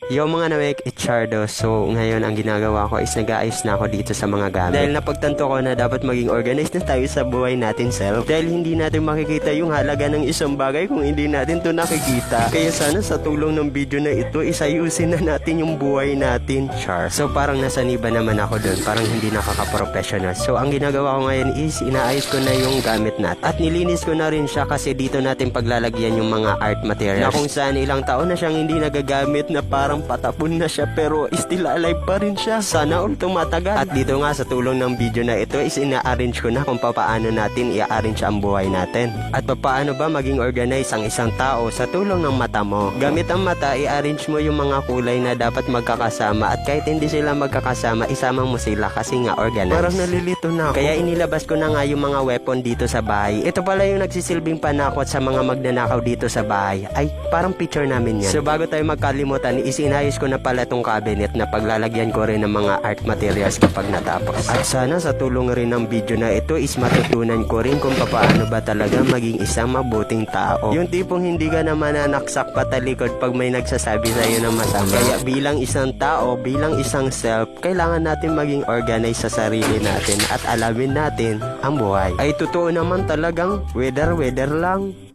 Yo mga nawek, Ichardo. So ngayon ang ginagawa ko is nag-aayos na ako dito sa mga gamit. Dahil napagtanto ko na dapat maging organized na tayo sa buhay natin self. Dahil hindi natin makikita yung halaga ng isang bagay kung hindi natin to nakikita. Kaya sana sa tulong ng video na ito, isayusin na natin yung buhay natin. Char. So parang nasaniba naman ako dun. Parang hindi nakaka-professional. So ang ginagawa ko ngayon is inaayos ko na yung gamit natin. At nilinis ko na rin siya kasi dito natin paglalagyan yung mga art materials. Na kung saan ilang taon na siyang hindi nagagamit na parang patapon na siya pero still alive pa rin siya. Sana all tumatagal. At dito nga sa tulong ng video na ito is ina-arrange ko na kung paano natin i-arrange ang buhay natin. At paano ba maging organize ang isang tao sa tulong ng mata mo. Gamit ang mata, i-arrange mo yung mga kulay na dapat magkakasama at kahit hindi sila magkakasama, isama mo sila kasi nga organize. Parang nalilito na ako. Kaya inilabas ko na nga yung mga weapon dito sa bahay. Ito pala yung nagsisilbing panakot sa mga magnanakaw dito sa bahay. Ay, parang picture namin yan. So bago tayo magkalimutan, isinayos ko na pala tong cabinet na paglalagyan ko rin ng mga art materials kapag natapos. At sana sa tulong rin ng video na ito is matutunan ko rin kung paano ba talaga maging isang mabuting tao. Yung tipong hindi ka na mananaksak patalikod pag may nagsasabi sa iyo ng masama. Kaya bilang isang tao, bilang isang self, kailangan natin maging organized sa sarili natin at alamin natin ang buhay. Ay totoo naman talagang weather lang.